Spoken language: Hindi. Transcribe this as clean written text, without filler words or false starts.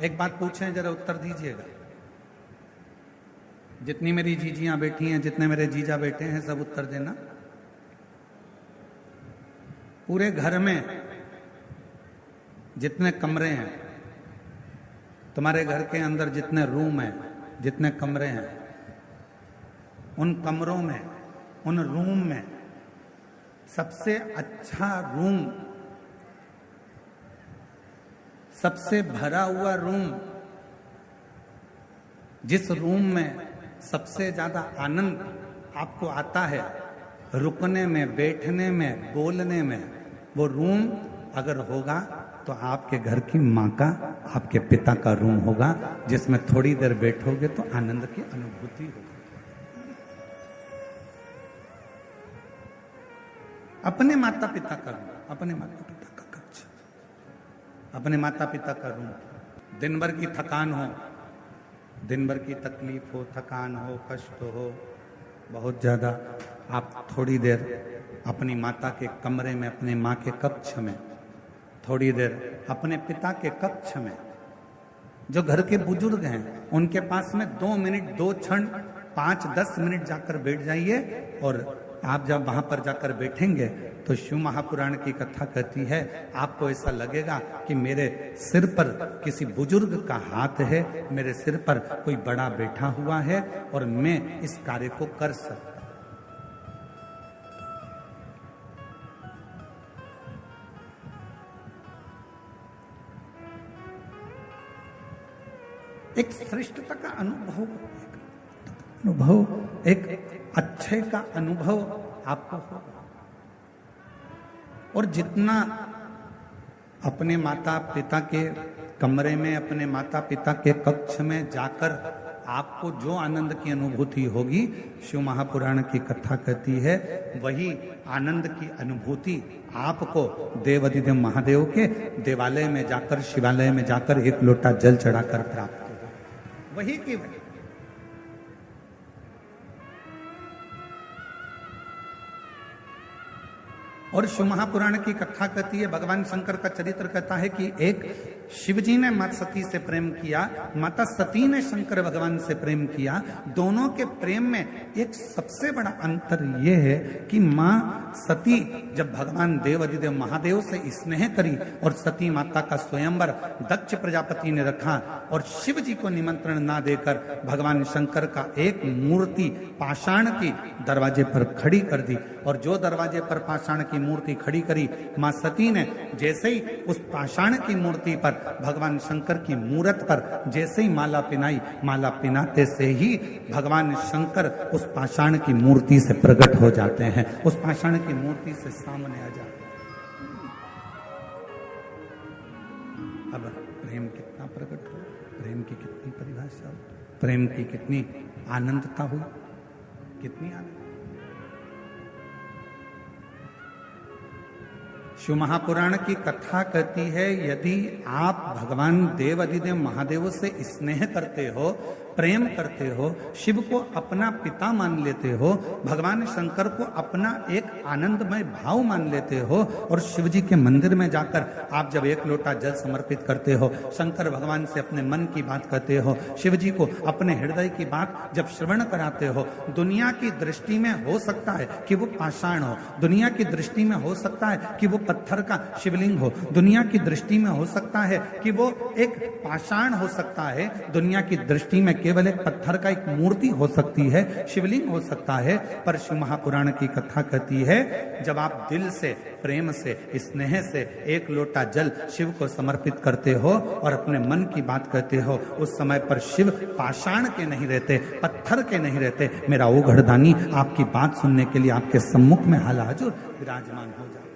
एक बात पूछें, जरा उत्तर दीजिएगा। जितनी मेरी जीजियां बैठी हैं, जितने मेरे जीजा बैठे हैं, सब उत्तर देना। पूरे घर में जितने कमरे हैं, तुम्हारे घर के अंदर जितने रूम हैं, जितने कमरे हैं, उन कमरों में, उन रूम में सबसे अच्छा रूम, सबसे भरा हुआ रूम, जिस रूम में सबसे ज्यादा आनंद आपको आता है रुकने में, बैठने में, बोलने में, वो रूम अगर होगा तो आपके घर की माँ का, आपके पिता का रूम होगा, जिसमें थोड़ी देर बैठोगे तो आनंद की अनुभूति होगी। अपने माता पिता का रूम, अपने माता पिता का कक्ष, अपने माता पिता का रूम। दिन भर की थकान हो, दिन भर की तकलीफ हो, थकान हो, कष्ट हो बहुत ज्यादा, आप थोड़ी देर अपनी माता के कमरे में, अपने माँ के कक्ष में, थोड़ी देर अपने पिता के कक्ष में, जो घर के बुजुर्ग हैं उनके पास में 2 मिनट, 2 क्षण, 5-10 मिनट जाकर बैठ जाइए। और आप जब वहां पर जाकर बैठेंगे तो शिव महापुराण की कथा कहती है, आपको ऐसा लगेगा कि मेरे सिर पर किसी बुजुर्ग का हाथ है, मेरे सिर पर कोई बड़ा बैठा हुआ है और मैं इस कार्य को कर सकता। एक श्रेष्ठता का अनुभव, एक अच्छे का अनुभव आपको होगा। और जितना अपने माता पिता के कमरे में, अपने माता पिता के कक्ष में जाकर आपको जो आनंद की अनुभूति होगी, शिव महापुराण की कथा कहती है, वही आनंद की अनुभूति आपको देवाधिदेव महादेव के देवालय में जाकर, शिवालय में जाकर एक लोटा जल चढ़ाकर प्राप्त होगी। वही की वही। और शिव महापुराण की कथा कहती है, भगवान शंकर का चरित्र कहता है कि एक शिवजी ने माता सती से प्रेम किया, माता सती ने शंकर भगवान से प्रेम किया। दोनों के प्रेम में एक सबसे बड़ा अंतर यह है कि माँ सती जब भगवान देवाधिदेव महादेव से स्नेह करी और सती माता का स्वयंवर दक्ष प्रजापति ने रखा और शिव जी को निमंत्रण ना देकर भगवान शंकर का एक मूर्ति पाषाण की दरवाजे पर खड़ी कर दी। और जो दरवाजे पर पाषाण की मूर्ति खड़ी करी, मां सती ने जैसे ही उस पाषाण की मूर्ति पर, भगवान शंकर की मूर्त पर जैसे ही माला पिनाई, माला पिनाते से ही भगवान शंकर उस पाषाण की मूर्ति से प्रकट हो जाते हैं, उस पाषाण की मूर्ति से सामने आ जाते हैं। अब प्रेम कितना प्रकट हो, प्रेम की कितनी परिभाषा हो, प्रेम की कितनी आनंदता हुई, कितनी आनंद। शिव महापुराण की कथा कहती है, यदि आप भगवान देवाधिदेव महादेव से स्नेह करते हो, प्रेम करते हो, शिव को अपना पिता मान लेते हो, भगवान शंकर को अपना एक आनंदमय भाव मान लेते हो, और शिव जी के मंदिर में जाकर आप जब एक लोटा जल समर्पित करते हो, शंकर भगवान से अपने मन की बात कहते हो, शिव जी को अपने हृदय की बात जब श्रवण कराते हो, दुनिया की दृष्टि में हो सकता है कि वो पाषाण हो, दुनिया की दृष्टि में हो सकता है कि वो पत्थर का शिवलिंग हो, दुनिया की दृष्टि में हो सकता है कि वो एक पाषाण हो सकता है, दुनिया की दृष्टि में केवल एक पत्थर का एक मूर्ति हो सकती है, शिवलिंग हो सकता है, पर शिव महापुराण की कथा कहती है, जब आप दिल से, प्रेम से, स्नेह से एक लोटा जल शिव को समर्पित करते हो और अपने मन की बात कहते हो, उस समय पर शिव पाषाण के नहीं रहते, पत्थर के नहीं रहते, मेरा ओघड़दानी आपकी बात सुनने के लिए आपके सम्मुख में हालाजुर विराजमान हो जाए।